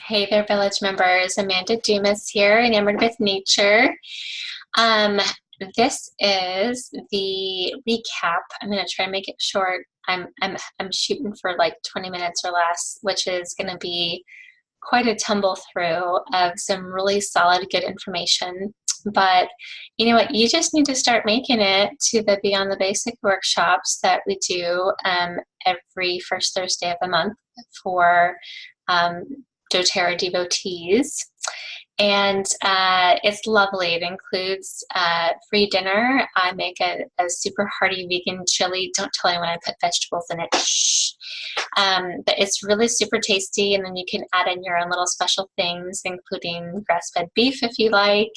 Hey there, village members. Amanda Dumas here, Enamored with Nature. Um, this is the recap. I'm going to try and make it short. I'm shooting for like 20 minutes or less, which is going to be quite a tumble through of some really solid, good information. But you know what? You just need to start making it to the Beyond the Basic workshops that we do every first Thursday of the month for um, doTERRA devotees. And it's lovely. It includes free dinner. I make a super hearty vegan chili. Don't tell anyone I put vegetables in it. Shh. But it's really super tasty, and then you can add in your own little special things, including grass-fed beef if you like,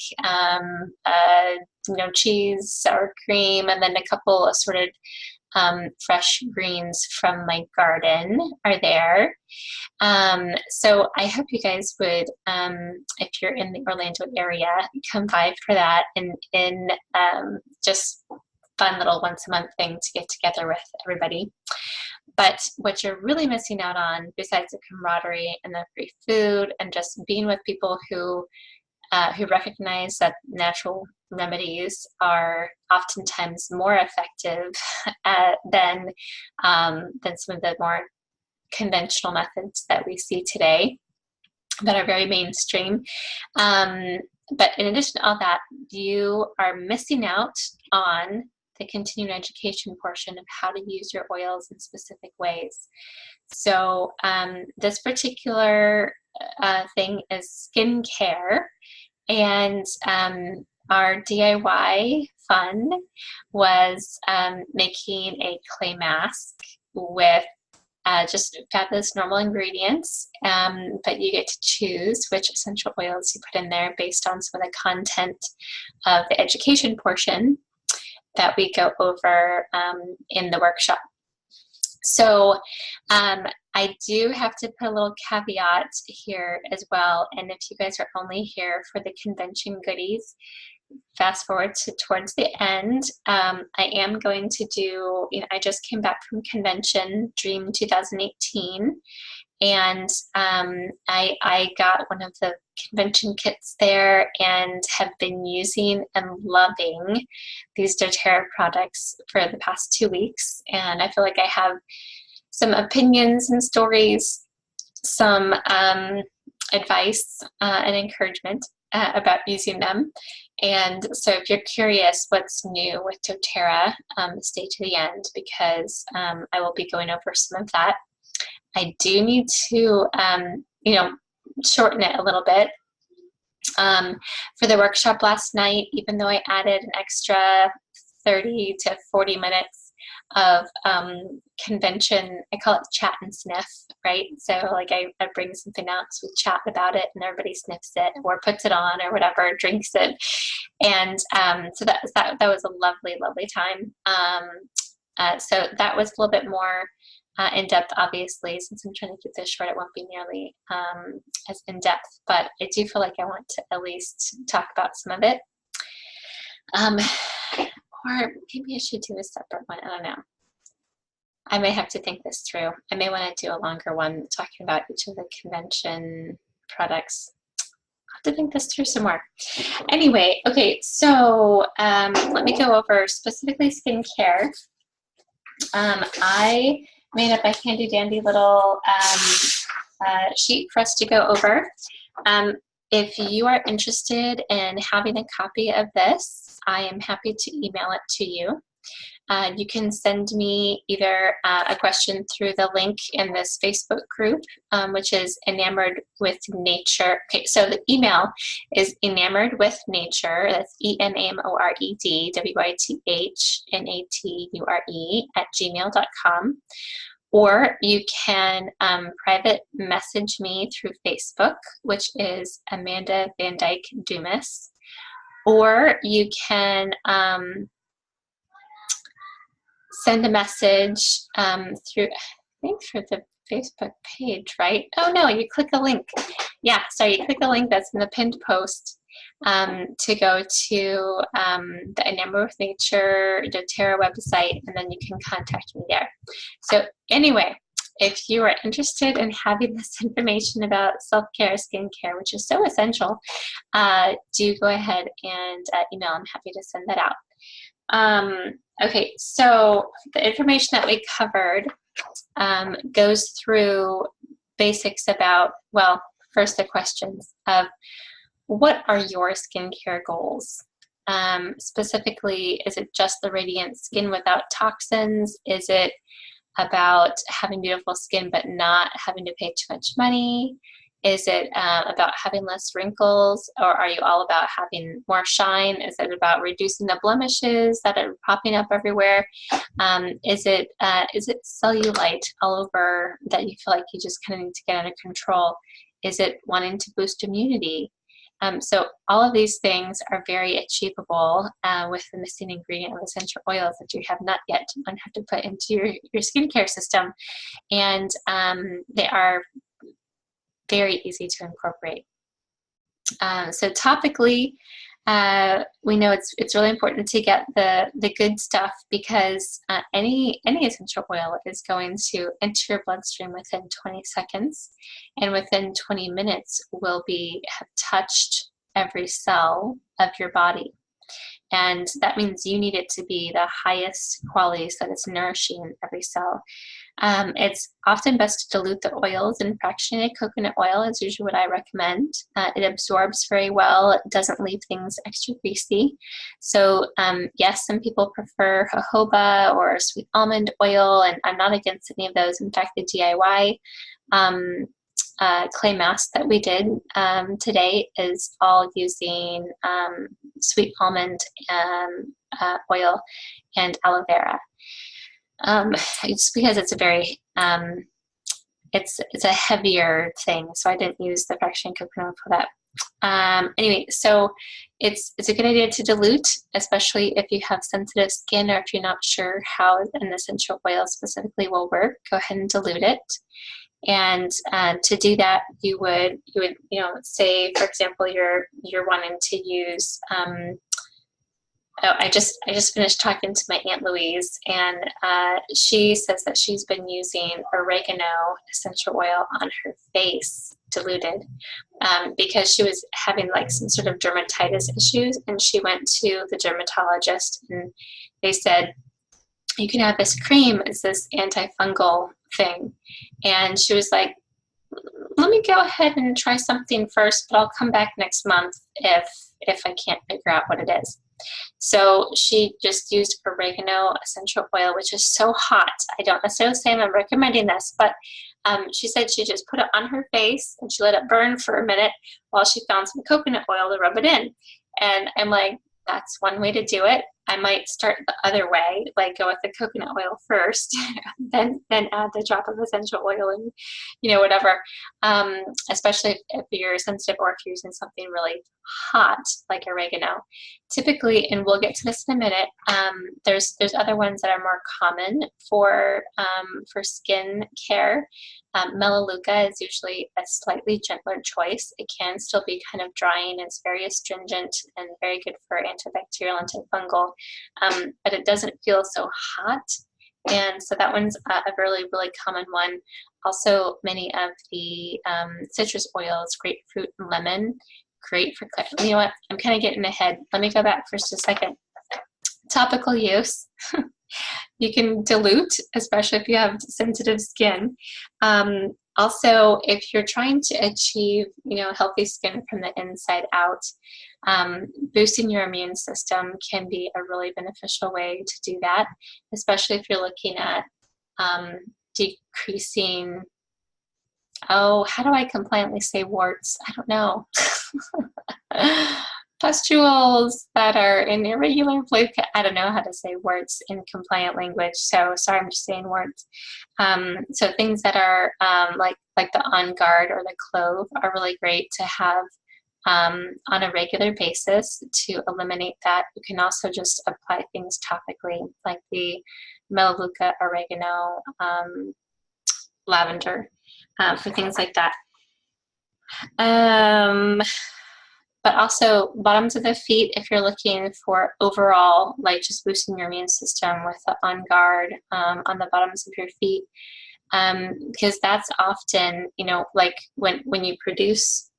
cheese, sour cream, and then a couple assorted fresh greens from my garden are there. So I hope you guys would, if you're in the Orlando area, come by for that, and in just fun little once a month thing to get together with everybody. But what you're really missing out on, besides the camaraderie and the free food and just being with people who recognize that natural remedies are oftentimes more effective than some of the more conventional methods that we see today that are very mainstream. But in addition to all that, you are missing out on the continuing education portion of how to use your oils in specific ways. So this particular thing is skincare, and our DIY fun was making a clay mask with just fabulous normal ingredients, but you get to choose which essential oils you put in there based on some of the content of the education portion that we go over in the workshop. So I do have to put a little caveat here as well, and if you guys are only here for the convention goodies, fast forward to towards the end. I am going to do, I just came back from convention, Dream 2018, and I got one of the convention kits there and have been using and loving these doTERRA products for the past 2 weeks. And I feel like I have some opinions and stories, some advice and encouragement about using them. And so if you're curious what's new with doTERRA, stay to the end, because I will be going over some of that. I do need to, shorten it a little bit. For the workshop last night, even though I added an extra 30 to 40 minutes of convention, I call it chat and sniff, right? So like I bring something out, so we chat about it, and everybody sniffs it or puts it on or whatever, drinks it. And so that was a lovely, lovely time. So that was a little bit more in depth, obviously. Since I'm trying to keep this short, it won't be nearly as in depth, but I do feel like I want to at least talk about some of it. Or maybe I should do a separate one. I don't know. I may have to think this through. I may want to do a longer one talking about each of the convention products. I'll have to think this through some more. Anyway, okay, so let me go over specifically skincare. I made up a handy dandy little sheet for us to go over. If you are interested in having a copy of this, I am happy to email it to you. You can send me either a question through the link in this Facebook group, which is Enamored with Nature. Okay, so the email is Enamored with Nature. That's ENAMOREDWITHNATURE @gmail.com. Or you can private message me through Facebook, which is Amanda Van Dyke Dumas. Or you can send a message through, I think, through the Facebook page, right? Oh no, you click a link. Yeah, sorry, you click a link that's in the pinned post to go to the Enamored with Nature doTERRA website, and then you can contact me there. So anyway, if you are interested in having this information about self-care, skincare, which is so essential, do go ahead and email. I'm happy to send that out. Okay, so the information that we covered goes through basics about, well, first the questions of what are your skincare goals? Specifically, is it just the radiant skin without toxins? Is it about having beautiful skin but not having to pay too much money? Is it about having less wrinkles, or are you all about having more shine? Is it about reducing the blemishes that are popping up everywhere? Is it cellulite all over that you feel like you just kind of need to get under control? Is it wanting to boost immunity? So all of these things are very achievable with the missing ingredient of essential oils that you have not yet have to put into your skincare system. And they are very easy to incorporate. So topically, we know it's really important to get the good stuff, because any essential oil is going to enter your bloodstream within 20 seconds, and within 20 minutes will have touched every cell of your body. And that means you need it to be the highest quality so that it's nourishing every cell. It's often best to dilute the oils in fractionated coconut oil is usually what I recommend. It absorbs very well. It doesn't leave things extra greasy. So yes, some people prefer jojoba or sweet almond oil, and I'm not against any of those. In fact, the DIY clay mask that we did today is all using sweet almond oil and aloe vera. Just because it's a very it's a heavier thing, so I didn't use the fractionated coconut oil for that. Anyway, so it's a good idea to dilute, especially if you have sensitive skin or if you're not sure how an essential oil specifically will work. Go ahead and dilute it. And to do that, you would say, for example, you're wanting to use. I just finished talking to my Aunt Louise, and she says that she's been using oregano essential oil on her face, diluted, because she was having like some sort of dermatitis issues, and she went to the dermatologist, and they said, you can have this cream, it's this antifungal thing. And she was like, let me go ahead and try something first, but I'll come back next month if I can't figure out what it is. So she just used oregano essential oil, which is so hot. I don't necessarily say I'm recommending this, but she said she just put it on her face and she let it burn for a minute while she found some coconut oil to rub it in. And I'm like, that's one way to do it. I might start the other way, like go with the coconut oil first, then add the drop of essential oil and, whatever. Especially if you're sensitive or if you're using something really hot like oregano. Typically, and we'll get to this in a minute, there's other ones that are more common for skin care. Melaleuca is usually a slightly gentler choice. It can still be kind of drying. It's very astringent and very good for antibacterial, antifungal, but it doesn't feel so hot. And so that one's a really, really common one. Also, many of the citrus oils, grapefruit and lemon, great for, you know what, I'm kind of getting ahead. Let me go back for just a second. Topical use. You can dilute, especially if you have sensitive skin. Also, if you're trying to achieve, healthy skin from the inside out, boosting your immune system can be a really beneficial way to do that, especially if you're looking at decreasing, how do I compliantly say warts? I don't know. Pustules that are in irregular place. I don't know how to say warts in compliant language, so sorry, I'm just saying warts. So things that are like the On Guard or the clove are really great to have on a regular basis to eliminate that. You can also just apply things topically, like the Melaleuca, oregano, lavender, for things like that. But also bottoms of the feet, if you're looking for overall, like just boosting your immune system with the On Guard on the bottoms of your feet. because that's often, you know, like when you produce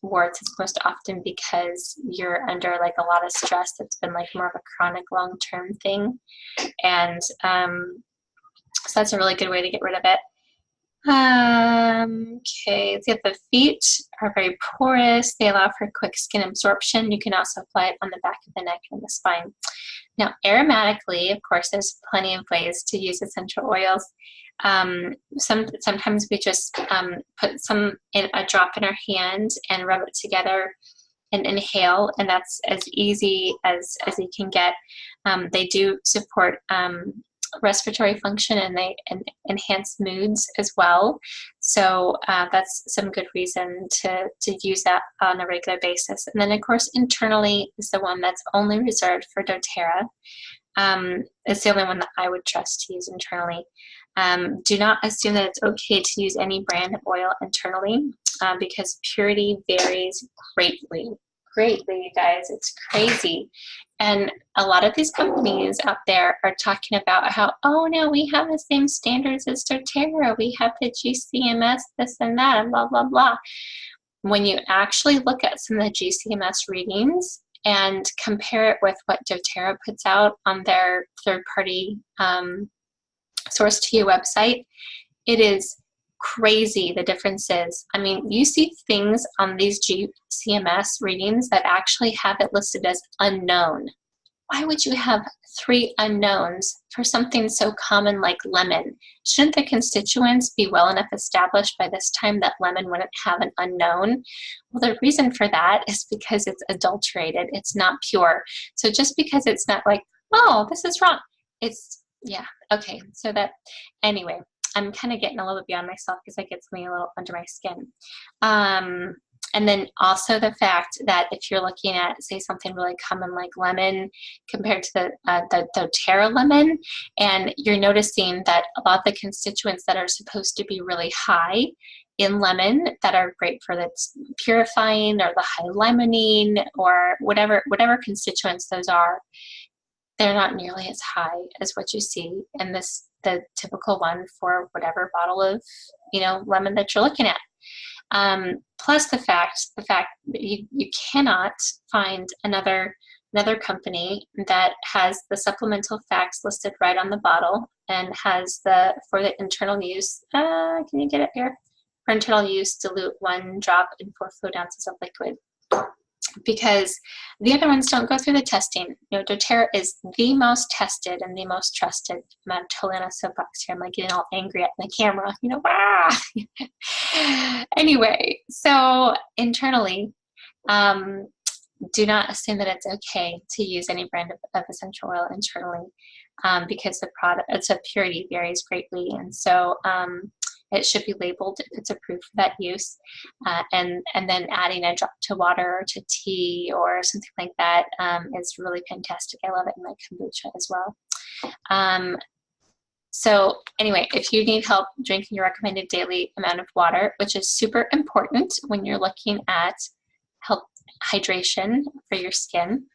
warts, it's most often because you're under like a lot of stress that's been like more of a chronic long-term thing. And so that's a really good way to get rid of it. Okay, so the feet are very porous. They allow for quick skin absorption. You can also apply it on the back of the neck and the spine. Now, aromatically, of course, there's plenty of ways to use essential oils. Sometimes we just put some in a drop in our hand and rub it together and inhale, and that's as easy as you can get. They do support respiratory function, and they enhance moods as well. So that's some good reason to use that on a regular basis. And then, of course, internally is the one that's only reserved for doTERRA. It's the only one that I would trust to use internally. Do not assume that it's okay to use any brand of oil internally because purity varies greatly. Greatly, you guys. It's crazy. And a lot of these companies out there are talking about how, oh, no, we have the same standards as doTERRA. We have the GCMS, this and that, and blah, blah, blah. When you actually look at some of the GCMS readings and compare it with what doTERRA puts out on their third-party source to you website, it is crazy the differences. I mean, you see things on these GCMS readings that actually have it listed as unknown. Why would you have 3 unknowns for something so common like lemon? Shouldn't the constituents be well enough established by this time that lemon wouldn't have an unknown? Well, the reason for that is because it's adulterated. It's not pure. So just because it's not like, oh, this is wrong, it's, yeah, okay. So that, anyway, I'm kind of getting a little bit beyond myself because that gets me a little under my skin. And then also the fact that if you're looking at, say, something really common like lemon compared to the doTERRA lemon, and you're noticing that a lot of the constituents that are supposed to be really high in lemon that are great for its purifying, or the high limonene, or whatever constituents those are, they're not nearly as high as what you see in the typical one for whatever bottle of, you know, lemon that you're looking at. Plus the fact that you cannot find another company that has the supplemental facts listed right on the bottle and has for the internal use, can you get it here? For internal use, dilute 1 drop in 4 fluid ounces of liquid. Because the other ones don't go through the testing. You know, doTERRA is the most tested and the most trusted. I'm totally on a soapbox here. I'm like getting all angry at the camera. You know, Anyway, so internally, do not assume that it's okay to use any brand of essential oil internally because the purity varies greatly, and so it should be labeled if it's approved for that use, and then adding a drop to water or to tea or something like that is really fantastic. I love it in my kombucha as well. So anyway, if you need help drinking your recommended daily amount of water, which is super important when you're looking at health hydration for your skin,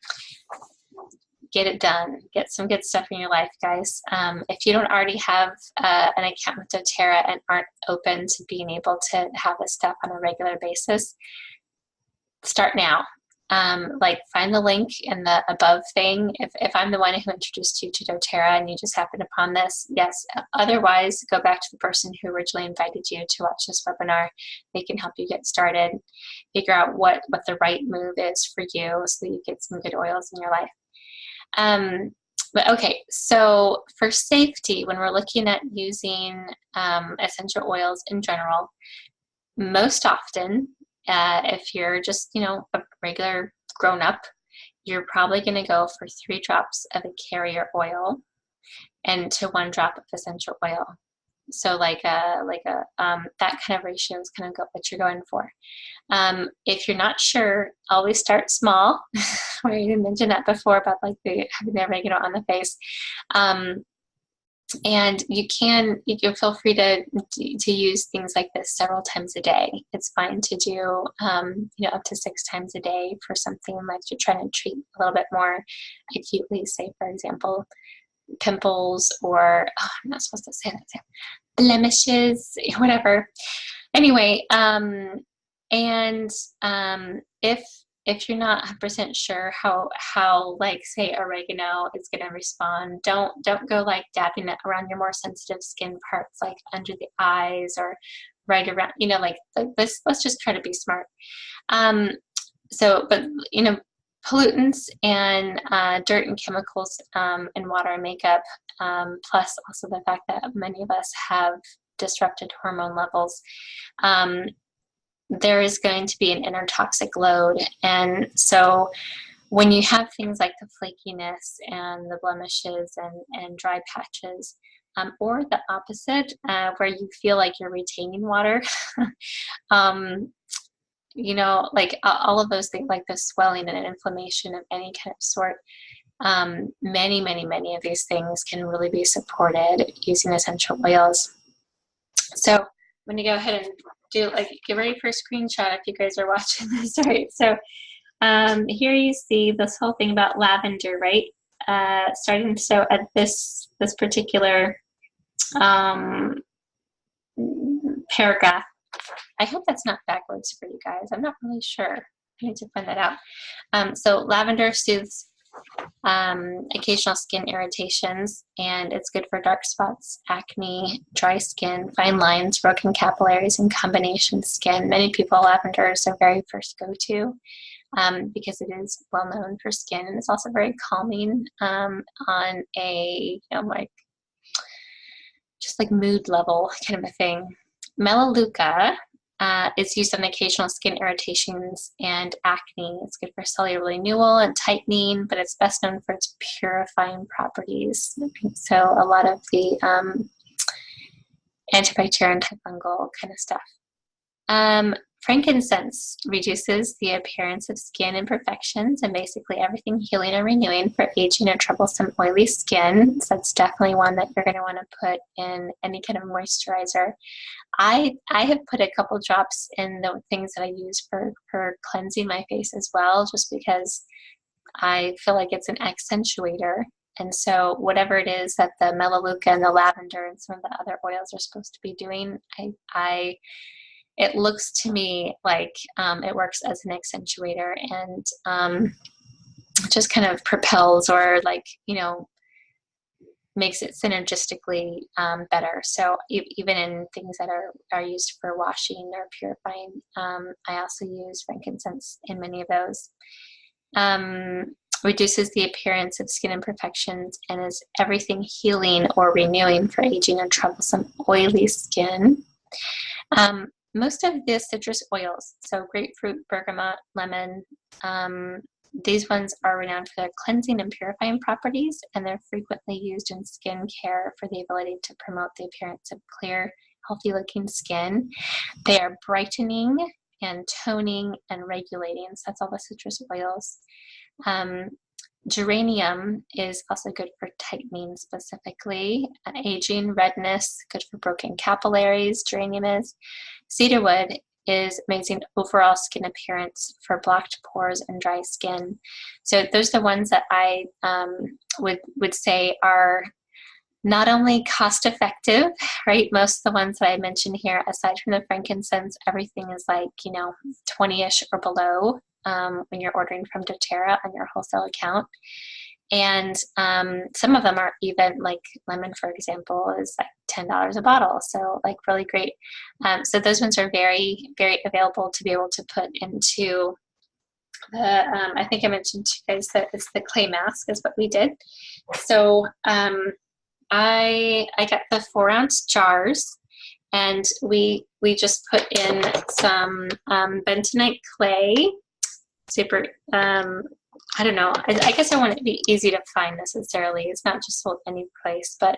get it done. Get some good stuff in your life, guys. If you don't already have an account with doTERRA and aren't open to being able to have this stuff on a regular basis, start now. Like, find the link in the above thing. If I'm the one who introduced you to doTERRA and you just happened upon this, yes. Otherwise, go back to the person who originally invited you to watch this webinar. They can help you get started, figure out what the right move is for you so that you get some good oils in your life. But okay, so for safety, when we're looking at using essential oils in general, most often, if you're just, you know, a regular grown-up, you're probably going to go for 3 drops of a carrier oil and to 1 drop of essential oil. So like that kind of ratio is kind of what you're going for. If you're not sure, always start small. Where you mentioned that before about like having the oregano on the face. And you feel free to use things like this several times a day. It's fine to do, you know, up to 6 times a day for something like you're trying to treat a little bit more acutely, say, for example, pimples, or, oh, I'm not supposed to say that. blemishes, whatever. Anyway, and if you're not 100% sure how like say oregano is going to respond, don't go like dabbing it around your more sensitive skin parts, like under the eyes or right around, you know, like this. Let's just try to be smart. But you know, pollutants and dirt and chemicals in water and makeup, plus also the fact that many of us have disrupted hormone levels, there is going to be an inner toxic load. And so when you have things like the flakiness and the blemishes and dry patches, or the opposite, where you feel like you're retaining water, you know, like all of those things, like the swelling and inflammation of any kind of sort, many of these things can really be supported using essential oils. So I'm going to go ahead and get ready for a screenshot if you guys are watching this, right? So here you see this whole thing about lavender, right? Starting so at this particular paragraph. I hope that's not backwards for you guys. I'm not really sure. I need to find that out. So lavender soothes occasional skin irritations, and it's good for dark spots, acne, dry skin, fine lines, broken capillaries, and combination skin. Many people, lavender is their very first go-to because it is well known for skin, and it's also very calming on a, you know, like just like mood level kind of a thing. Melaleuca is used on occasional skin irritations and acne. It's good for cellular renewal and tightening, but it's best known for its purifying properties. So a lot of the antibacterial, antifungal kind of stuff. Frankincense reduces the appearance of skin imperfections and basically everything healing or renewing for aging or troublesome oily skin. So that's definitely one that you're going to want to put in any kind of moisturizer. I have put a couple drops in the things that I use for cleansing my face as well, just because I feel like it's an accentuator. And so whatever it is that the melaleuca and the lavender and some of the other oils are supposed to be doing, it looks to me like it works as an accentuator and just kind of propels or, like, you know, makes it synergistically better. So even in things that are used for washing or purifying, I also use frankincense in many of those. Reduces the appearance of skin imperfections and is everything healing or renewing for aging and troublesome oily skin. Most of the citrus oils, so grapefruit, bergamot, lemon, these ones are renowned for their cleansing and purifying properties, and they're frequently used in skin care for the ability to promote the appearance of clear, healthy-looking skin. They are brightening and toning and regulating, so that's all the citrus oils. Geranium is also good for tightening specifically, aging, redness, good for broken capillaries, geranium is. Cedarwood is amazing overall skin appearance for blocked pores and dry skin. So those are the ones that I would say are not only cost effective, right? Most of the ones that I mentioned here, aside from the frankincense, everything is like, you know, 20-ish or below when you're ordering from doTERRA on your wholesale account. And some of them are even, like lemon, for example, is like $10 a bottle. So like really great. So those ones are very, very available to be able to put into the, I think I mentioned to you guys that it's the clay mask is what we did. So I got the 4-ounce jars, and we just put in some bentonite clay. Super, I don't know. I guess I want it to be easy to find necessarily. It's not just sold any place, but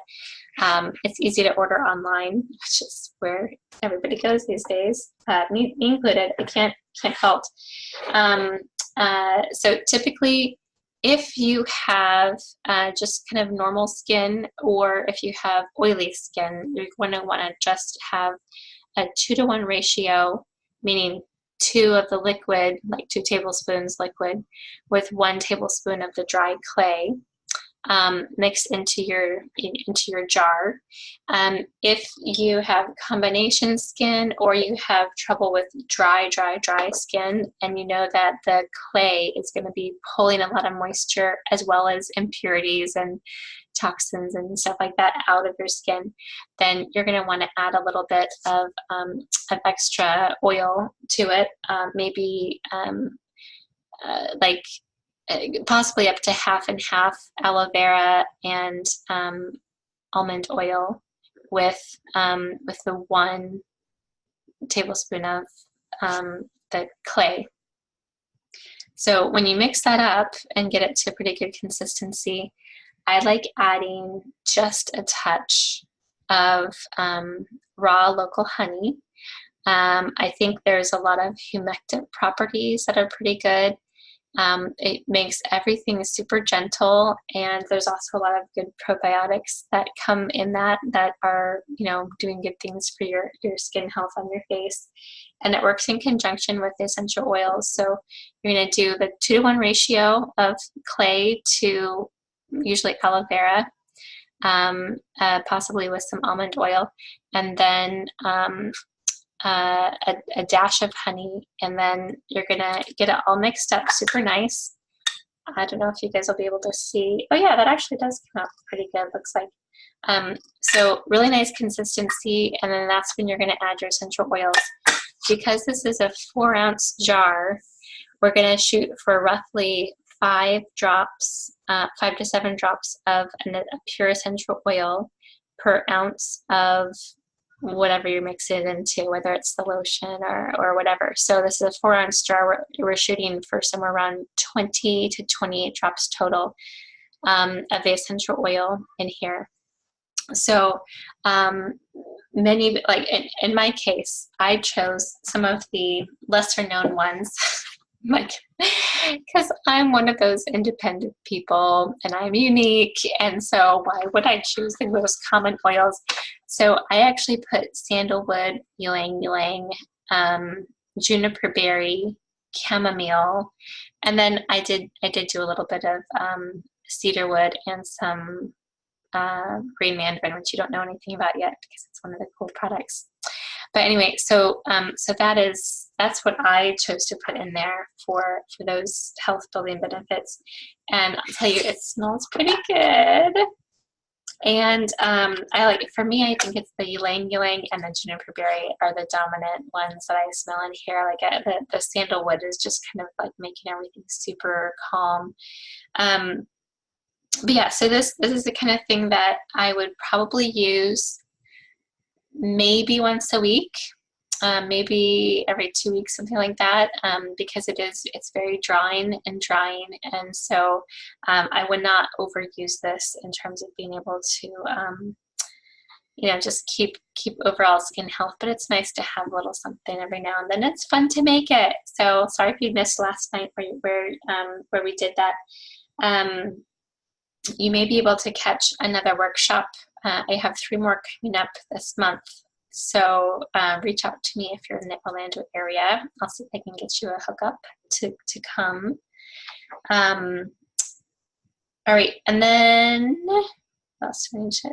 it's easy to order online, which is where everybody goes these days, me included. I can't help. So typically, if you have just kind of normal skin, or if you have oily skin, you're going to want to just have a 2-to-1 ratio, meaning 2 of the liquid, like 2 tablespoons liquid, with 1 tablespoon of the dry clay. mixed into your jar. If you have combination skin or you have trouble with dry skin, and you know that the clay is going to be pulling a lot of moisture as well as impurities and toxins and stuff like that out of your skin, then you're going to want to add a little bit of extra oil to it, maybe like possibly up to half and half aloe vera and almond oil with the 1 tablespoon of the clay. So when you mix that up and get it to a pretty good consistency, I like adding just a touch of raw local honey. I think there's a lot of humectant properties that are pretty good. It makes everything super gentle, and there's also a lot of good probiotics that come in that are, you know, doing good things for your skin health on your face. And it works in conjunction with the essential oils. So you're going to do the 2-to-1 ratio of clay to usually aloe vera, possibly with some almond oil, and then a dash of honey, and then you're gonna get it all mixed up super nice. I don't know if you guys will be able to see. Oh yeah, that actually does come out pretty good, looks like. So really nice consistency, and then that's when you're gonna add your essential oils. Because this is a 4-ounce jar, we're gonna shoot for roughly 5 to 7 drops of a pure essential oil per ounce of whatever you mix it into, whether it's the lotion or whatever. So this is a 4-ounce jar. We're shooting for somewhere around 20 to 28 drops total of the essential oil in here. So many, like in my case, I chose some of the lesser known ones. Like, because I'm one of those independent people and I'm unique, and so why would I choose the most common oils? So I actually put sandalwood, ylang ylang, juniper berry, chamomile, and then I did do a little bit of cedarwood and some green mandarin, which you don't know anything about yet because it's one of the cool products. But anyway, so that's what I chose to put in there for those health building benefits, and I'll tell you, it smells pretty good. And I like it. For me, I think it's the ylang ylang and the juniper berry are the dominant ones that I smell in here. Like the sandalwood is just kind of like making everything super calm. But yeah, so this is the kind of thing that I would probably use maybe once a week, maybe every 2 weeks, something like that, because it's very drying, and so I would not overuse this in terms of being able to you know, just keep overall skin health. But it's nice to have a little something every now and then. It's fun to make it. So sorry if you missed last night where we did that. You may be able to catch another workshop. I have 3 more coming up this month. So reach out to me if you're in the Orlando area. I'll see if I can get you a hookup to come. All right, and then what else do we need to?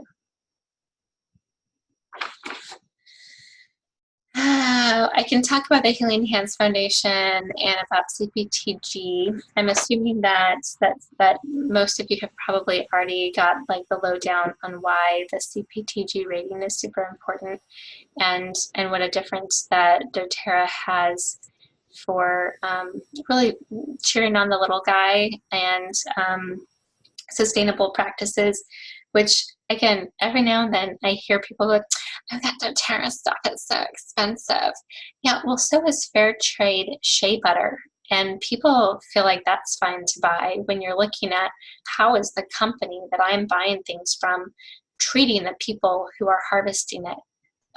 I can talk about the Healing Hands Foundation and about CPTG. I'm assuming that most of you have probably already got like the lowdown on why the CPTG rating is super important, and what a difference that doTERRA has for really cheering on the little guy and sustainable practices, which again, every now and then I hear people go, oh, that doTERRA stuff is so expensive. Yeah, well, so is fair trade shea butter. And people feel like that's fine to buy when you're looking at how is the company that I'm buying things from treating the people who are harvesting it.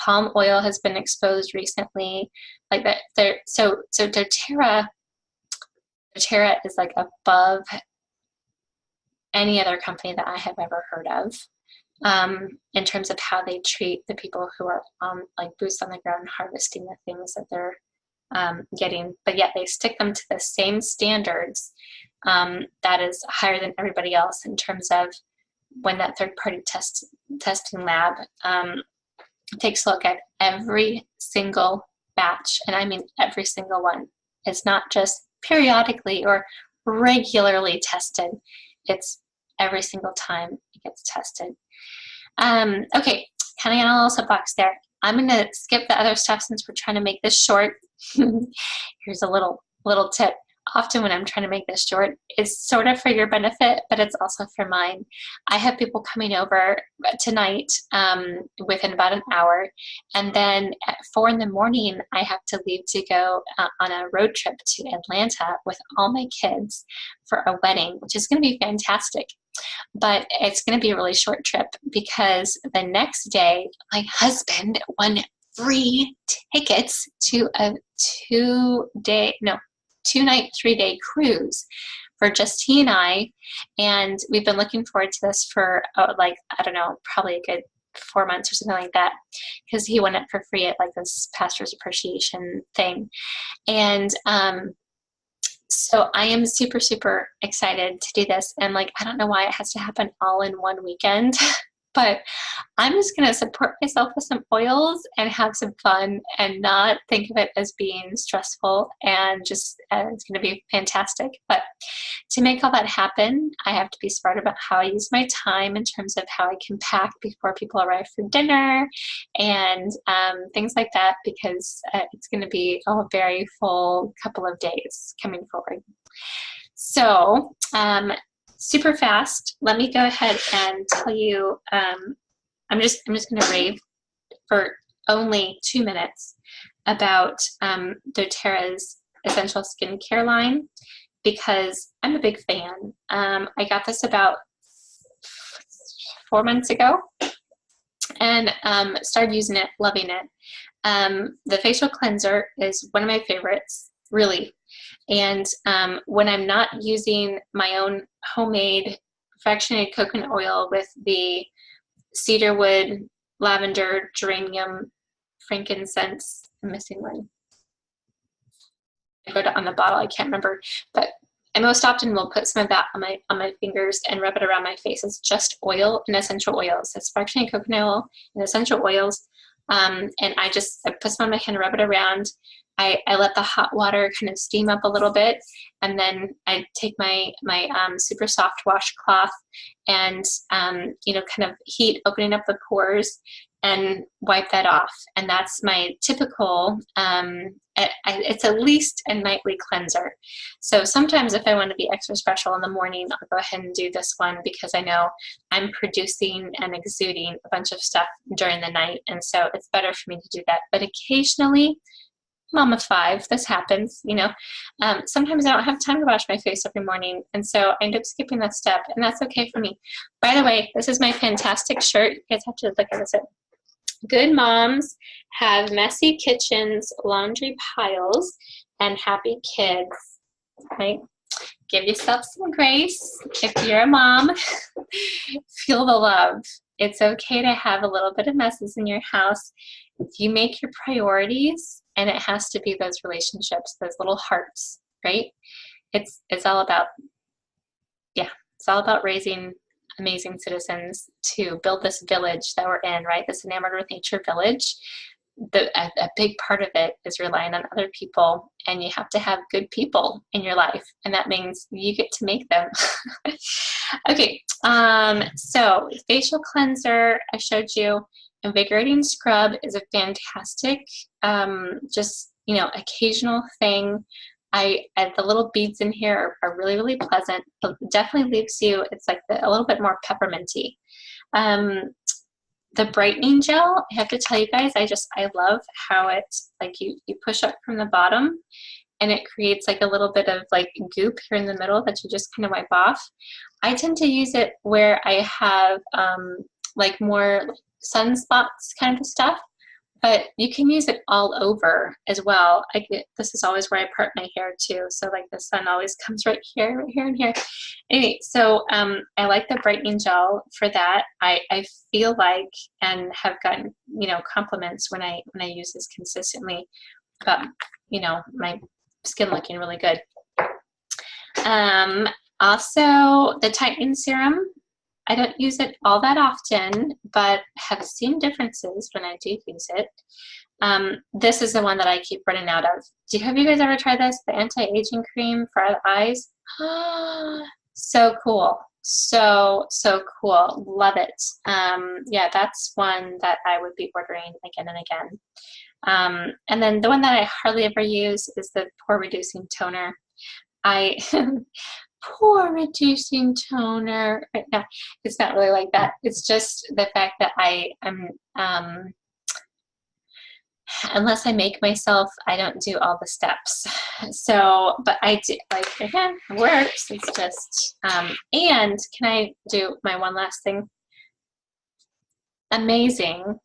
Palm oil has been exposed recently, like that. So doTERRA is like above any other company that I have ever heard of. In terms of how they treat the people who are like boots on the ground harvesting the things that they're getting, but yet they stick them to the same standards that is higher than everybody else in terms of when that third-party testing lab takes a look at every single batch, and I mean every single one. It's not just periodically or regularly tested. It's every single time it gets tested. Okay, kind of got a little soapbox there. I'm going to skip the other stuff since we're trying to make this short. Here's a little tip. Often when I'm trying to make this short, it's sort of for your benefit, but it's also for mine. I have people coming over tonight within about an hour, and then at 4 in the morning, I have to leave to go on a road trip to Atlanta with all my kids for a wedding, which is going to be fantastic. But it's going to be a really short trip because the next day, my husband won free tickets to a 2-night, 3-day cruise for just he and I. And we've been looking forward to this for I don't know, probably a good 4 months or something like that, because he won it for free at like this pastor's appreciation thing. And so I am super, super excited to do this. And like, I don't know why it has to happen all in one weekend, but I'm just going to support myself with some oils and have some fun and not think of it as being stressful, and just it's going to be fantastic. But to make all that happen, I have to be smart about how I use my time in terms of how I can pack before people arrive for dinner and things like that, because it's going to be a very full couple of days coming forward. So super fast, let me go ahead and tell you, I'm just going to rave for only 2 minutes about doTERRA's essential skincare line, because I'm a big fan. I got this about 4 months ago and started using it, loving it. The facial cleanser is one of my favorites, really. And when I'm not using my own homemade fractionated coconut oil with the cedarwood, lavender, geranium, frankincense, I'm missing one. I wrote it on the bottle, I can't remember, but I most often will put some of that on my fingers and rub it around my face. It's just oil and essential oils. It's fractionated coconut oil and essential oils. And I put some on my hand, rub it around. I let the hot water kind of steam up a little bit, and then I take my super soft washcloth and kind of heat, opening up the pores, and wipe that off. And that's my typical. It's at least a nightly cleanser. So sometimes if I want to be extra special in the morning, I'll go ahead and do this one, because I know I'm producing and exuding a bunch of stuff during the night, and so it's better for me to do that. But occasionally, Mama 5, this happens, sometimes I don't have time to wash my face every morning, and so I end up skipping that step, and that's okay for me. By the way, this is my fantastic shirt. You guys have to look at this. Good moms have messy kitchens, laundry piles, and happy kids, right? Give yourself some grace. If you're a mom, feel the love. It's okay to have a little bit of messes in your house. If you make your priorities, and it has to be those relationships, those little hearts, right? It's all about, it's all about raising amazing citizens to build this village that we're in, right? This Enamored with Nature village. A big part of it is relying on other people, and you have to have good people in your life, and that means you get to make them. Okay, so facial cleanser, I showed you. Invigorating scrub is a fantastic, occasional thing. The little beads in here are really, really pleasant. It definitely leaves you, it's like a little bit more pepperminty. The brightening gel, I have to tell you guys, I love how it's like you push up from the bottom, and it creates like a little bit of like goop here in the middle that you just kind of wipe off. I tend to use it where I have like more sunspots kind of stuff, but you can use it all over as well. This is always where I part my hair too, so like the sun always comes right here, and here. Anyway, so I like the brightening gel for that. I feel like, and have gotten compliments when I use this consistently about my skin looking really good. Also, the Titan serum. I don't use it all that often, but have seen differences when I do use it. This is the one that I keep running out of. Have you guys ever tried this? The anti-aging cream for the eyes? So cool. So cool. Love it. Yeah, that's one that I would be ordering again and again. And then the one that I hardly ever use is the pore reducing toner. Pore reducing toner. No, it's not really like that. It's just the fact that I am, unless I make myself, I don't do all the steps. So, but I do, like, again, it works. It's just, and can I do my one last thing? Amazing.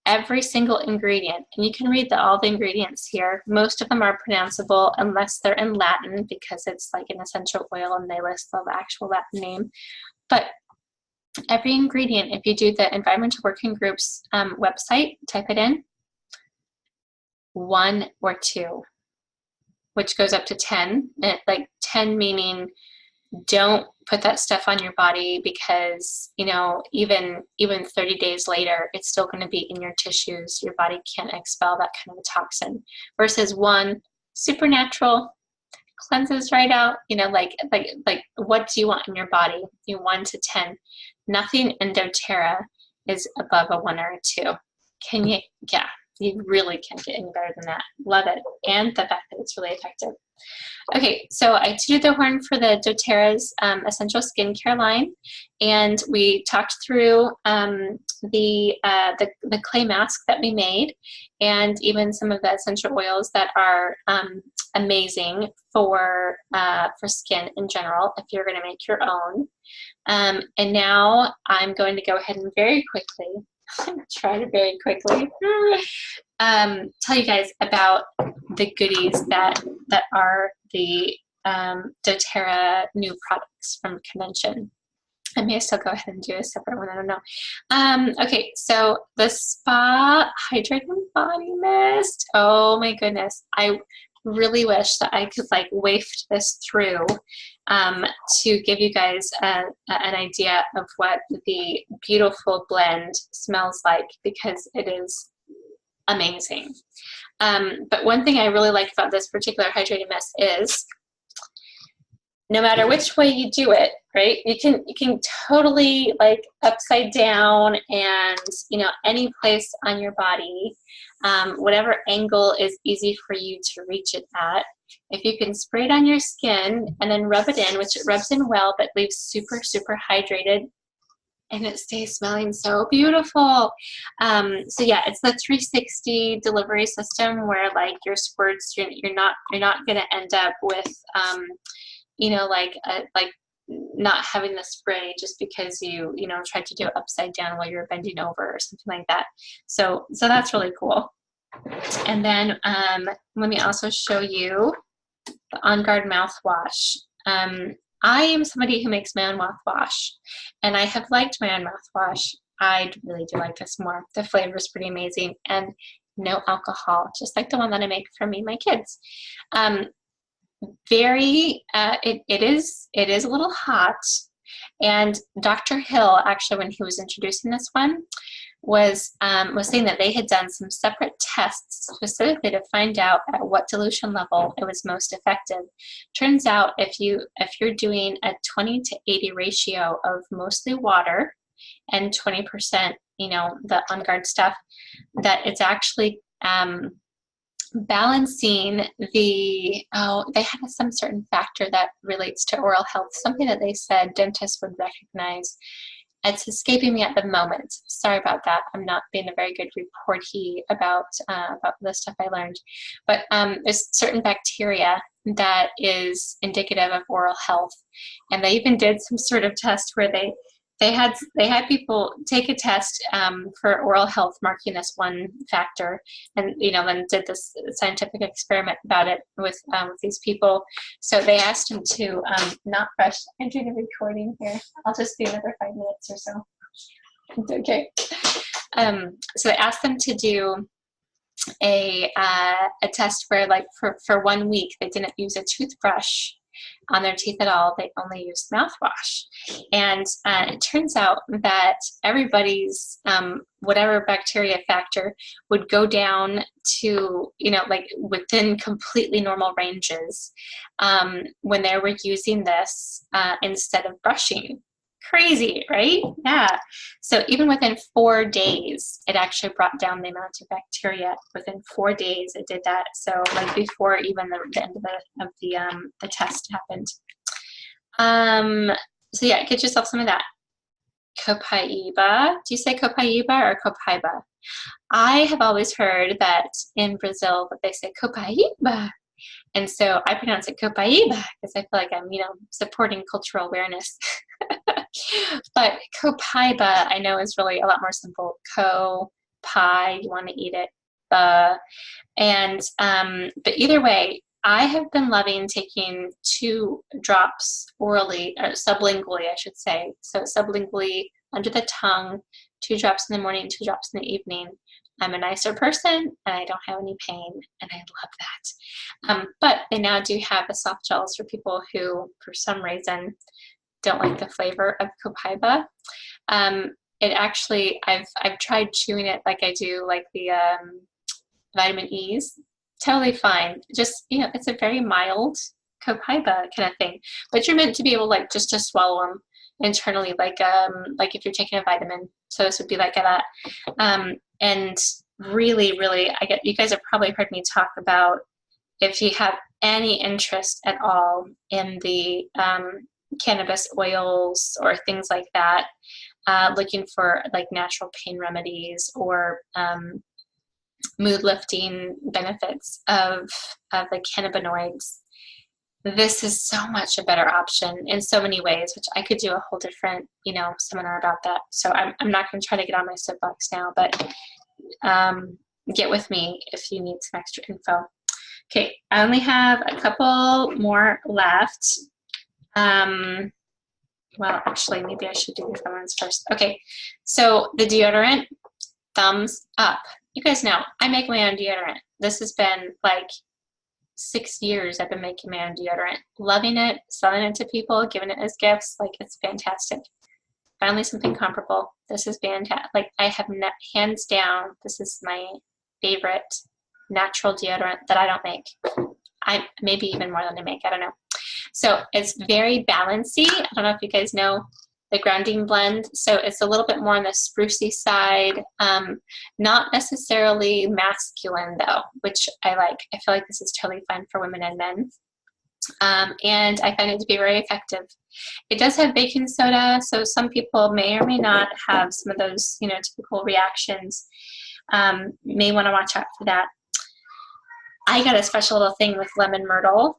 Every single ingredient, and you can read all the ingredients here. Most of them are pronounceable unless they're in Latin because it's like an essential oil and they list the actual Latin name. But every ingredient, if you do the Environmental Working Group's website, type it in, 1 or 2, which goes up to 10. Like 10 meaning don't put that stuff on your body because, you know, even 30 days later, it's still going to be in your tissues. Your body can't expel that kind of a toxin. Versus 1, supernatural, cleanses right out. You know, like what do you want in your body? You 1 to 10. Nothing in doTERRA is above a 1 or a 2. Can you? Yeah, you really can't get any better than that. Love it. And the fact that it's really effective. Okay, so I tooted the horn for the doTERRA's essential skincare line, and we talked through the clay mask that we made, and even some of the essential oils that are amazing for skin in general if you're going to make your own. And now I'm going to go ahead and very quickly, I'm going to try to very quickly tell you guys about the goodies that are the doTERRA new products from Convention. I may still go ahead and do a separate one, I don't know. Okay, so the Spa Hydrating Body Mist. Oh my goodness. I really wish that I could like waft this through to give you guys an idea of what the beautiful blend smells like, because it is amazing. But one thing I really like about this particular hydrating mist is no matter which way you do it, right? You can totally like upside down and, you know, any place on your body, whatever angle is easy for you to reach it at. If you can spray it on your skin and then rub it in, which it rubs in well, but leaves super, super hydrated, and it stays smelling so beautiful. So yeah, it's the 360 delivery system where like your squirts, you're not gonna end up with you know, like not having the spray just because you know tried to do it upside down while you're bending over or something like that. So that's really cool. And then let me also show you the On Guard mouthwash. I am somebody who makes my own mouthwash, and I have liked my own mouthwash. I really do like this more. The flavor is pretty amazing, and no alcohol, just like the one that I make for me and my kids. It is a little hot, and Dr. Hill, actually, when he was introducing this one, was saying that they had done some separate tests specifically to find out at what dilution level it was most effective. Turns out if you're doing a 20 to 80 ratio of mostly water and 20%, you know, the On Guard stuff, that it's actually balancing they had some certain factor that relates to oral health, something that they said dentists would recognize. It's escaping me at the moment. Sorry about that. I'm not being a very good reportee about the stuff I learned. But there's certain bacteria that is indicative of oral health. And they even did some sort of test where they had people take a test for oral health, marking this one factor, and you know then did this scientific experiment about it with these people. So they asked them to not brush. I'm doing a recording here. I'll just be another 5 minutes or so. It's okay. So they asked them to do a test where, like, for 1 week they didn't use a toothbrush on their teeth at all. They only used mouthwash. And it turns out that everybody's whatever bacteria factor would go down to, you know, like within completely normal ranges when they were using this instead of brushing. Crazy, right? Yeah. So even within 4 days, it actually brought down the amount of bacteria. Within 4 days, it did that. So like before even the end of the test happened. So yeah, get yourself some of that. Copaiba. Do you say Copaiba or Copaiba? I have always heard that in Brazil that they say Copaiba. And so I pronounce it Copaiba because I feel like I'm, you know, supporting cultural awareness. But Copaiba, I know, is really a lot more simple. Co-pie, you want to eat it. But either way, I have been loving taking 2 drops orally, or sublingually, I should say. So sublingually under the tongue, 2 drops in the morning, 2 drops in the evening. I'm a nicer person and I don't have any pain, and I love that. But they now do have the soft gels for people who, for some reason, don't like the flavor of Copaiba. It actually, I've tried chewing it like I do like the vitamin E's. Totally fine. Just, you know, it's a very mild Copaiba kind of thing. But you're meant to be able like just to swallow them internally, like if you're taking a vitamin. So this would be like that. And really, really, you guys have probably heard me talk about, if you have any interest at all in the cannabis oils or things like that, looking for like natural pain remedies or mood lifting benefits of the cannabinoids, this is so much a better option in so many ways, which I could do a whole different, you know, seminar about that. So I'm not going to try to get on my soapbox now, but get with me if you need some extra info. Okay, I only have a couple more left. Well, actually, maybe I should do the other ones first. Okay, so the deodorant, thumbs up. You guys know, I make my own deodorant. This has been like 6 years I've been making my own deodorant. Loving it, selling it to people, giving it as gifts. Like, it's fantastic. Finally, something comparable. This is fantastic. Like, I have hands down, this is my favorite natural deodorant that I don't make. I maybe even more than I make, I don't know. So it's very balancy. I don't know if you guys know the grounding blend. So it's a little bit more on the sprucey side, not necessarily masculine though, which I like. I feel like this is totally fine for women and men. And I find it to be very effective. It does have baking soda, so some people may or may not have some of those, you know, typical reactions. May want to watch out for that. I got a special little thing with lemon myrtle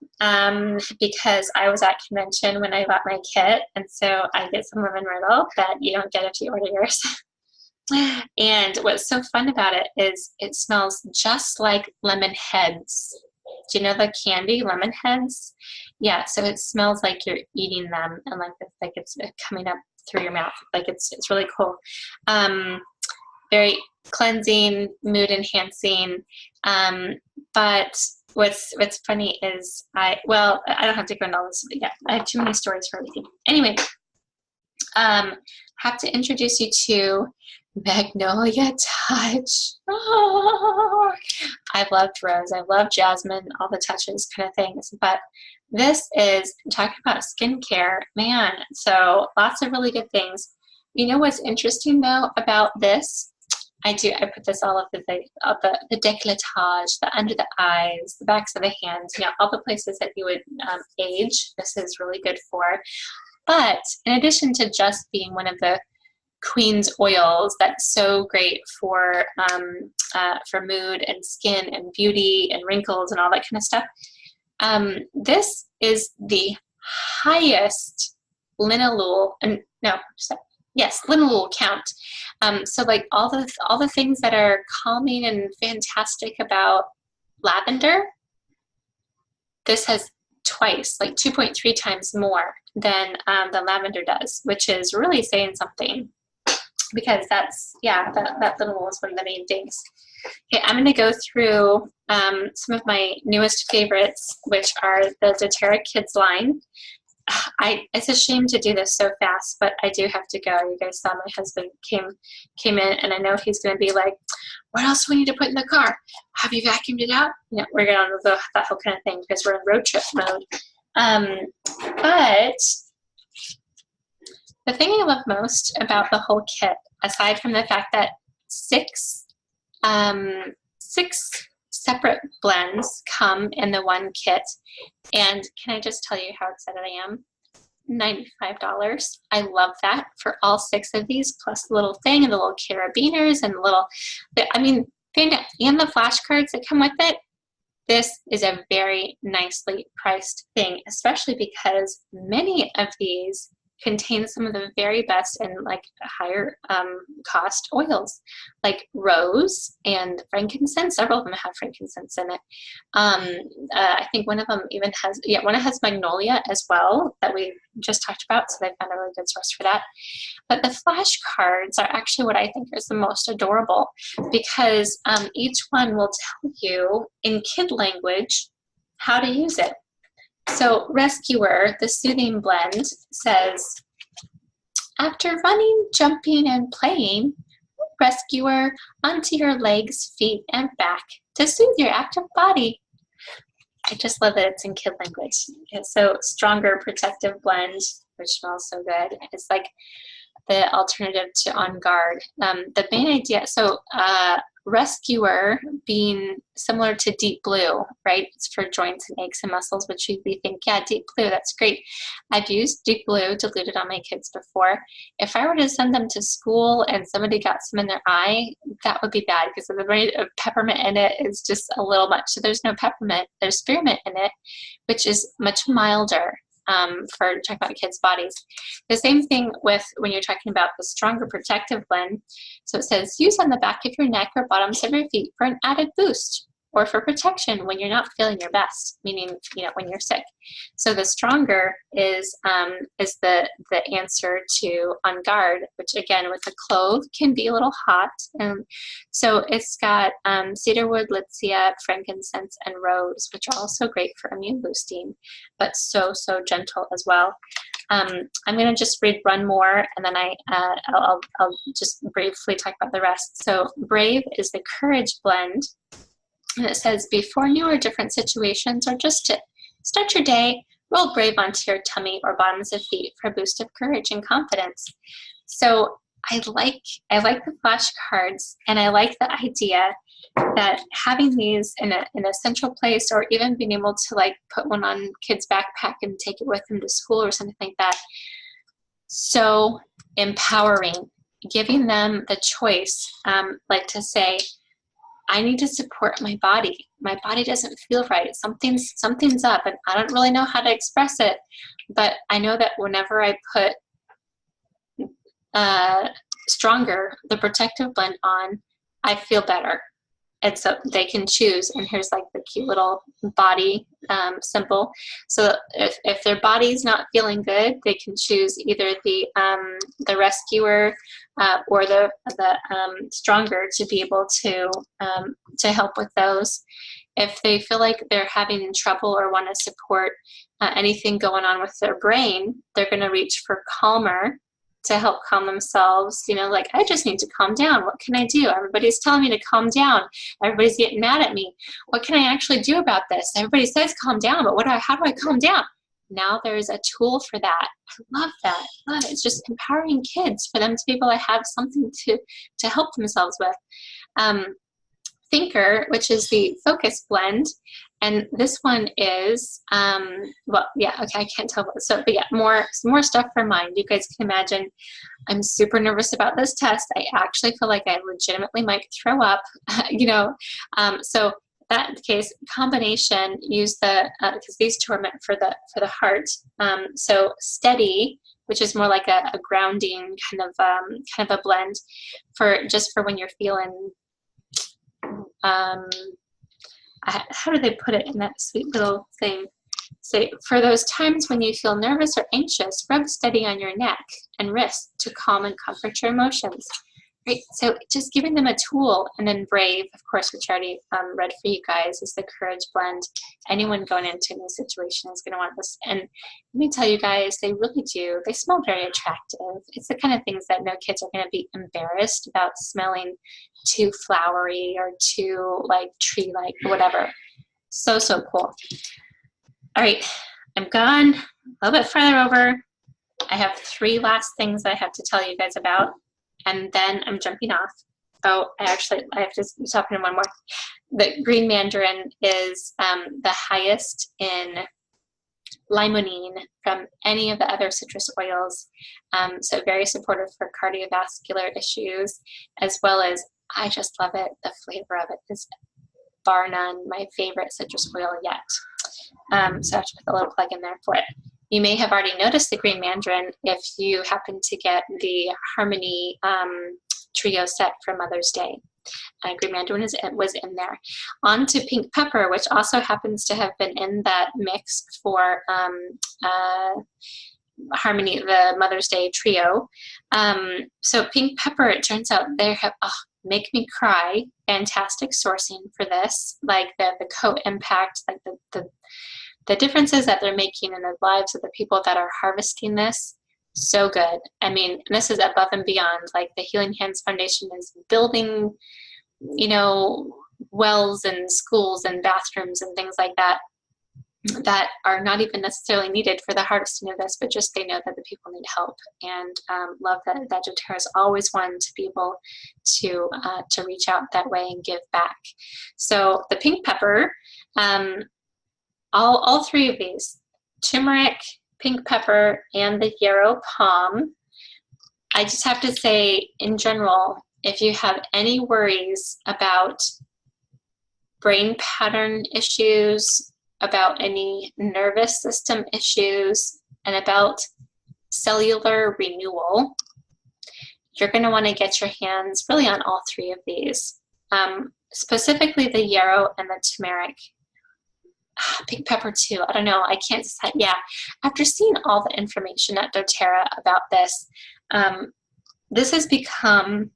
because I was at convention when I bought my kit, and so I get some lemon myrtle that you don't get if you order yours. And what's so fun about it is it smells just like lemon heads. Do you know the candy lemon heads? Yeah, so it smells like you're eating them, and like it's coming up through your mouth. Like it's really cool. Very cleansing, mood enhancing. But what's funny is I don't have to go into all this yet. I have too many stories for everything. Anyway, have to introduce you to Magnolia Touch. Oh, I've loved rose, I've loved jasmine, all the touches kind of things. But this is talking about skincare, man. So lots of really good things. You know what's interesting though about this? I put this all over the décolletage, the under the eyes, the backs of the hands, you know, all the places that you would age. This is really good for. But in addition to just being one of the Queen's oils that's so great for mood and skin and beauty and wrinkles and all that kind of stuff, this is the highest linalool linalool count. So like all the things that are calming and fantastic about lavender, this has twice, like 2.3 times more than the lavender does, which is really saying something. because that's, yeah, that little is one of the main things. Okay, I'm going to go through some of my newest favorites, which are the doTERRA Kids line. It's a shame to do this so fast, but I do have to go. You guys saw my husband came in, and I know he's going to be like, what else do we need to put in the car? Have you vacuumed it out? You know, we're going to do that whole kind of thing because we're in road trip mode. But the thing I love most about the whole kit, aside from the fact that six separate blends come in the one kit, and can I just tell you how excited I am? $95. I love that for all 6 of these, plus the little thing and the little carabiners and the little, and the flashcards that come with it. This is a very nicely priced thing, especially because many of these contain some of the very best and like higher cost oils, like rose and frankincense. Several of them have frankincense in it. I think one of them even has, one has magnolia as well that we just talked about, so they found a really good source for that. But the flashcards are actually what I think is the most adorable, because each one will tell you in kid language how to use it. So Rescuer, the soothing blend, says, after running, jumping, and playing, Rescuer onto your legs, feet, and back to soothe your active body. I just love that it's in kid language. It's so Stronger Protective Blend, which smells so good. It's like the alternative to On Guard. The main idea, so Rescuer being similar to Deep Blue, right? It's for joints and aches and muscles, which you think, yeah, Deep Blue, that's great. I've used Deep Blue diluted on my kids before. If I were to send them to school and somebody got some in their eye, that would be bad, because the rate of peppermint in it is just a little much. So there's no peppermint, there's spearmint in it, which is much milder. For talking about kids' bodies. The same thing with when you're talking about the Stronger Protective Blend. So it says, use on the back of your neck or bottoms of your feet for an added boost, or for protection when you're not feeling your best, meaning, when you're sick. So the Stronger is the answer to On Guard, which again with the clove can be a little hot. So it's got cedarwood, litsea, frankincense, and rose, which are also great for immune boosting, but so gentle as well. I'm going to just read one more, and then I'll just briefly talk about the rest. So Brave is the Courage Blend. And it says, before new or different situations, or just to start your day, roll Brave onto your tummy or bottoms of feet for a boost of courage and confidence. So I like the flashcards, and I like the idea that having these in a central place, or even being able to like put one on kids' backpack and take it with them to school or something like that. So empowering, giving them the choice, like to say, I need to support my body. My body doesn't feel right. Something's up, and I don't really know how to express it. But I know that whenever I put Stronger, the protective blend on, I feel better. And so they can choose, and here's like the cute little body symbol. So if their body's not feeling good, they can choose either the Rescuer or the Stronger to be able to help with those. If they feel like they're having trouble or want to support anything going on with their brain, they're going to reach for Calmer to help calm themselves. Like, I just need to calm down. What can I do? Everybody's telling me to calm down. Everybody's getting mad at me. What can I actually do about this? Everybody says calm down, but how do I calm down? Now there's a tool for that. I love that. I love it. It's just empowering kids for them to be able to have something to help themselves with. Thinker, which is the Focus Blend, and this one is I can't tell what. So, but yeah, more stuff for mind. You guys can imagine, I'm super nervous about this test. I actually feel like I legitimately might throw up. So that case, combination, use the because these two are meant for the heart. So Steady, which is more like a grounding kind of a blend for when you're feeling. How do they put it in that sweet little thing? So for those times when you feel nervous or anxious, rub steady on your neck and wrist to calm and comfort your emotions. Right, so just giving them a tool. And then Brave, of course, which I already read for you guys, is the courage blend. Anyone going into a new situation is going to want this. And let me tell you guys, they really do. They smell very attractive. It's the kind of things that no kids are going to be embarrassed about smelling too flowery or too like tree-like or whatever. So, so cool. All right, I'm gone a little bit further over. I have 3 last things I have to tell you guys about. And then I'm jumping off. Oh, I have to stop in one more. The green mandarin is the highest in limonene from any of the other citrus oils. So very supportive for cardiovascular issues, as well as, I just love it. The flavor of it is bar none my favorite citrus oil yet. So I have to put a little plug in there for it. You may have already noticed the green mandarin if you happen to get the Harmony trio set for Mother's Day. Green mandarin was in there. On to pink pepper, which also happens to have been in that mix for Harmony, the Mother's Day trio. So pink pepper, it turns out they have, make me cry, fantastic sourcing for this, like the co-impact, like the differences that they're making in the lives of the people that are harvesting this, so good. I mean, this is above and beyond. Like the Healing Hands Foundation is building, you know, wells and schools and bathrooms and things like that that are not even necessarily needed for the harvesting of this, but just they know that the people need help. And love that doTERRA is always one to be able to reach out that way and give back. So the pink pepper, all 3 of these, turmeric, pink pepper, and the yarrow palm. I just have to say, in general, if you have any worries about brain pattern issues, about any nervous system issues, and about cellular renewal, you're going to want to get your hands really on all 3 of these, specifically the yarrow and the turmeric. Pink pepper too. I don't know. I can't decide. Yeah. After seeing all the information at doTERRA about this, this has become,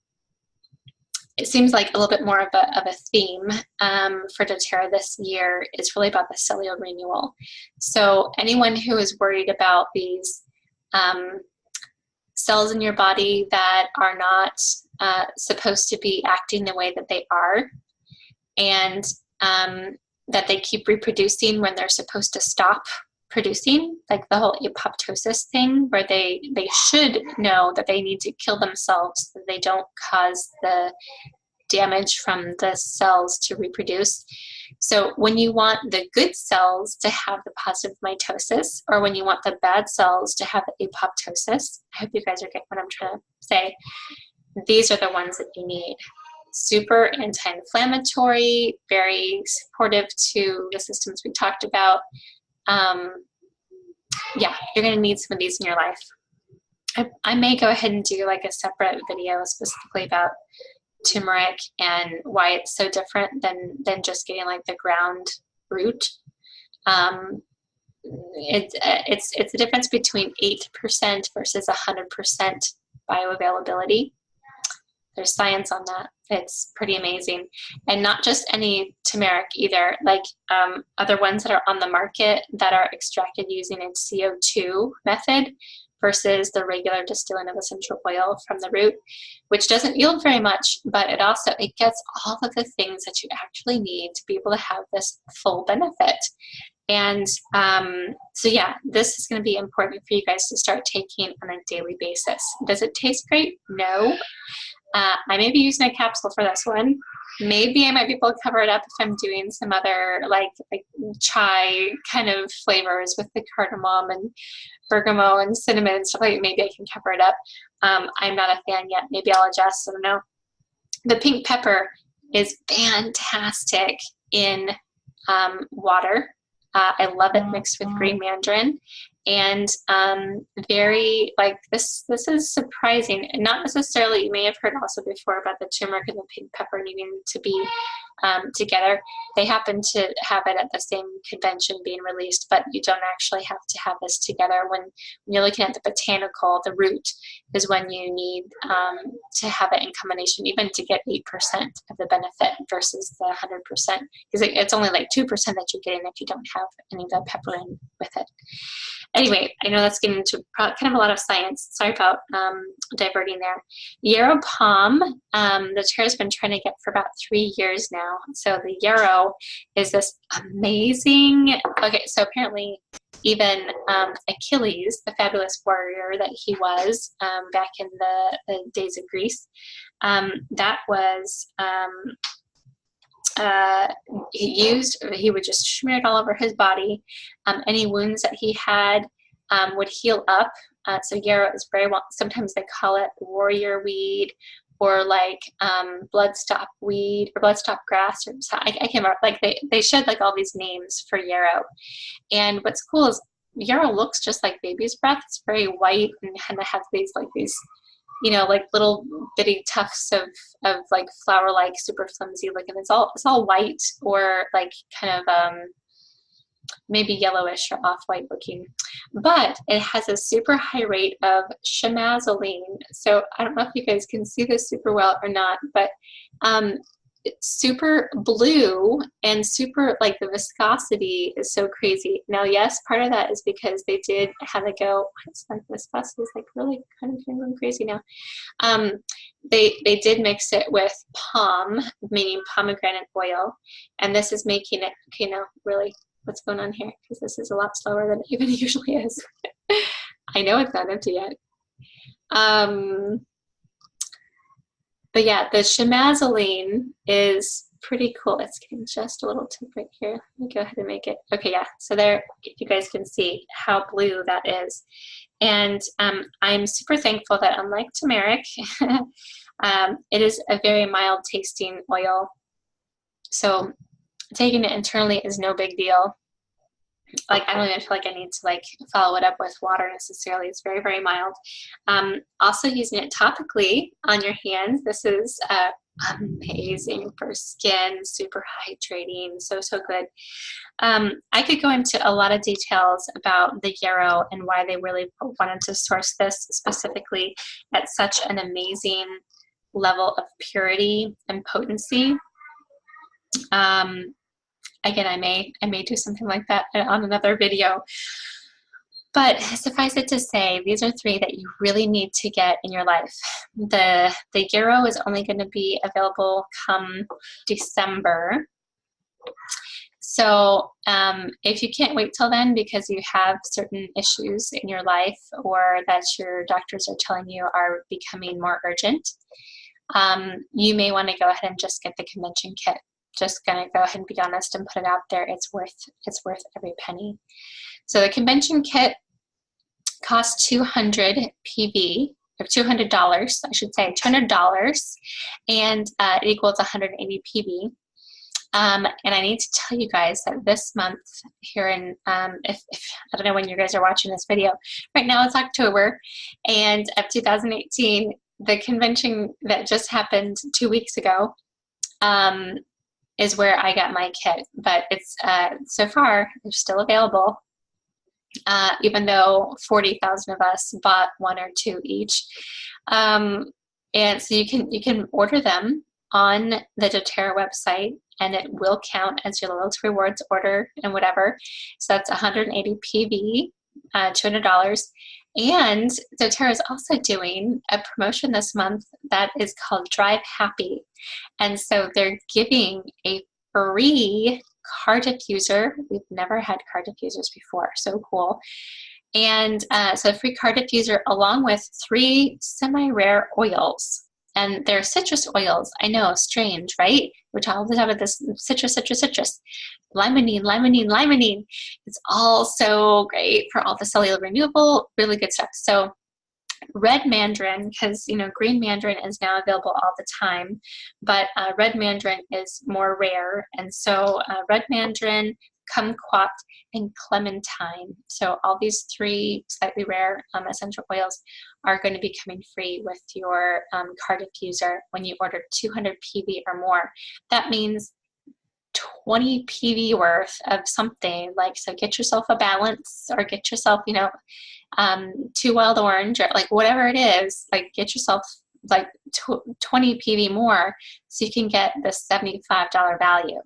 it seems like a little bit more of a theme for doTERRA this year is really about the cellular renewal. So anyone who is worried about these cells in your body that are not supposed to be acting the way that they are, and that they keep reproducing when they're supposed to stop producing, like the whole apoptosis thing, where they should know that they need to kill themselves so they don't cause the damage from the cells to reproduce. So when you want the good cells to have the positive mitosis, or when you want the bad cells to have the apoptosis, I hope you guys are getting what I'm trying to say, these are the ones that you need. Super anti-inflammatory, very supportive to the systems we talked about. Yeah, you're going to need some of these in your life. I may go ahead and do like a separate video specifically about turmeric and why it's so different than just getting like the ground root. It's a difference between 8% versus 100% bioavailability. There's science on that. It's pretty amazing. And not just any turmeric either, like other ones that are on the market that are extracted using a CO2 method versus the regular distilling of essential oil from the root, which doesn't yield very much, but it gets all of the things that you actually need to be able to have this full benefit. And so yeah, this is going to be important for you guys to start taking on a daily basis. Does it taste great? No. I may be using a capsule for this one. Maybe I might be able to cover it up if I'm doing some other like chai kind of flavors with the cardamom and bergamot and cinnamon and stuff like that. Maybe I can cover it up. I'm not a fan yet. Maybe I'll adjust. I don't know. The pink pepper is fantastic in water. I love it mixed with green mandarin. and very, like, this is surprising. Not necessarily, you may have heard also before about the turmeric and the pink pepper needing to be together. They happen to have it at the same convention being released, but you don't actually have to have this together. When you're looking at the botanical, the root is when you need to have it in combination, even to get 8% of the benefit versus the 100%, because it's only like 2% that you're getting if you don't have any of the pepper in with it. Anyway, I know that's getting into kind of a lot of science. Sorry about diverting there. Yarrow Palm, the doTERRA's been trying to get for about 3 years now. So the yarrow is this amazing, okay, so apparently even Achilles, the fabulous warrior that he was back in the days of Greece, that was, he would just smear it all over his body. Any wounds that he had would heal up. So yarrow is very well, sometimes they call it warrior weed, or like bloodstop weed, or bloodstop grass, or I can't remember. Like they showed like all these names for yarrow. And what's cool is yarrow looks just like baby's breath. It's very white and kind of has these, you know, like little bitty tufts of like flower-like, super flimsy looking. It's all white, or like kind of maybe yellowish or off-white looking, but it has a super high rate of chemazoline. So I don't know if you guys can see this super well or not, but it's super blue and super, like, the viscosity is so crazy. Now, yes, part of that is because they did have to go, it's like viscosity is like really kind of going crazy now. They did mix it with POM, meaning pomegranate oil, and this is making it, okay, now really, what's going on here? Because this is a lot slower than it even usually is. I know it's not empty yet. But yeah, the chemazoline is pretty cool. It's getting just a little tip right here. Let me go ahead and make it. Okay, yeah, so there, you guys can see how blue that is. And I'm super thankful that, unlike turmeric, it is a very mild tasting oil. So taking it internally is no big deal. Like, I don't even feel like I need to like follow it up with water necessarily. It's very, very mild. Also using it topically on your hands. This is amazing for skin, super hydrating, so good. I could go into a lot of details about the yarrow and why they really wanted to source this specifically at such an amazing level of purity and potency. Again, I may do something like that on another video. But suffice it to say, these are 3 that you really need to get in your life. The yarrow is only going to be available come December. So if you can't wait till then because you have certain issues in your life, or that your doctors are telling you are becoming more urgent, you may want to go ahead and just get the convention kit. Just gonna go ahead and be honest and put it out there. It's worth every penny. So the convention kit costs 200 PV, or $200, I should say, $200, and it equals 180 PV. And I need to tell you guys that this month here in, if I don't know when you guys are watching this video, right now it's October, and of 2018, the convention that just happened 2 weeks ago, is where I got my kit, but it's so far they're still available, even though 40,000 of us bought 1 or 2 each, and so you can order them on the doTERRA website, and it will count as your loyalty rewards order and whatever. So that's 180 PV, $200. And doTERRA is also doing a promotion this month that is called Drive Happy. And so they're giving a free car diffuser. We've never had car diffusers before. So cool. And so a free car diffuser along with 3 semi-rare oils. And they're citrus oils. I know, strange, right? We're talking all the time about this citrus. Limonene. It's all so great for all the cellular renewable, really good stuff. So red mandarin, because, you know, green mandarin is now available all the time, but red mandarin is more rare. And so red mandarin, kumquat, and clementine. So all these 3 slightly rare essential oils are going to be coming free with your car diffuser when you order 200 PV or more. That means 20 PV worth of something, like, so get yourself a Balance, or get yourself, 2 Wild Orange, or like whatever it is, like get yourself like 20 PV more so you can get the $75 value.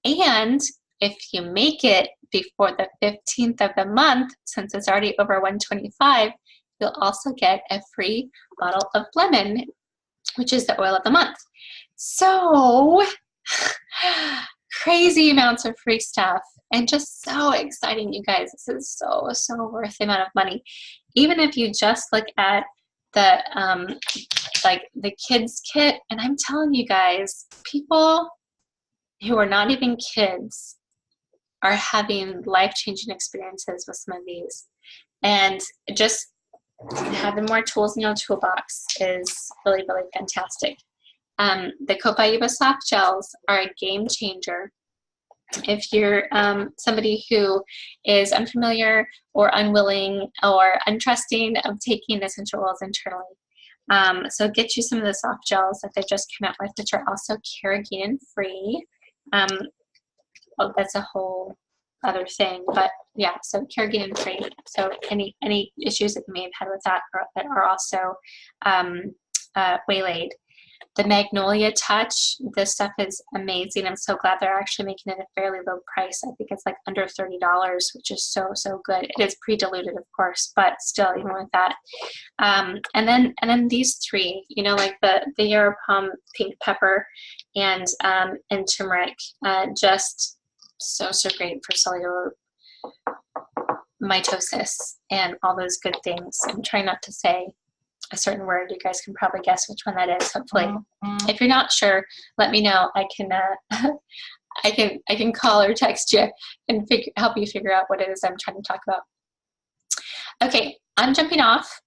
And if you make it before the 15th of the month, since it's already over 125, you'll also get a free bottle of lemon, which is the oil of the month. So crazy amounts of free stuff, and just so exciting, you guys. This is so worth the amount of money. Even if you just look at the like the kids kit, and I'm telling you guys, people who are not even kids are having life-changing experiences with some of these, and just having more tools in your toolbox is really fantastic. The Copaiba soft gels are a game changer. If you're somebody who is unfamiliar or unwilling or untrusting of taking essential oils internally, so get you some of the soft gels that they just came out with, which are also carrageenan free. Oh, that's a whole other thing, but yeah, so carrageenan free. So any issues that you may have had with that are also waylaid. The Magnolia Touch, this stuff is amazing. I'm so glad they're actually making it a fairly low price. I think it's like under $30, which is so good. It is pre-diluted, of course, but still, even with that. And then these 3, like the Yarrow Pom Pink Pepper and turmeric, just so great for cellular mitosis and all those good things. I'm trying not to say a certain word. You guys can probably guess which one that is, hopefully. If you're not sure, let me know. I can I can call or text you and help you figure out what it is I'm trying to talk about. Okay, I'm jumping off,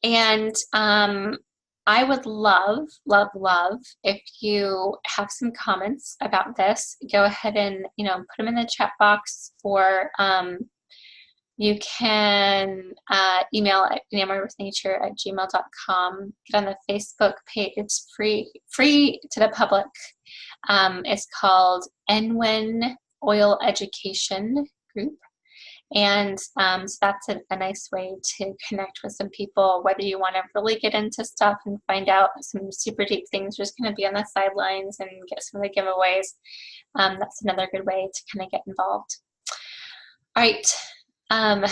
and I would love if you have some comments about this. Go ahead and put them in the chat box, or you can email at enamoredwithnature@gmail.com. Get on the Facebook page. It's free to the public. It's called NWIN Oil Education Group. And so that's a nice way to connect with some people, whether you want to really get into stuff and find out some super deep things, just going to be on the sidelines and get some of the giveaways. That's another good way to kind of get involved. All right. I'm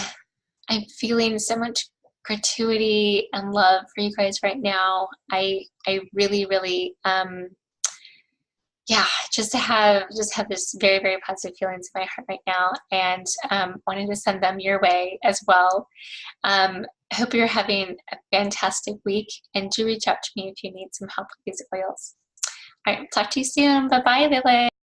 feeling so much gratuity and love for you guys right now. I really yeah, just have this very positive feelings in my heart right now, and wanted to send them your way as well. I hope you're having a fantastic week, and do reach out to me if you need some help with these oils. All right, talk to you soon. Bye-bye, Lily.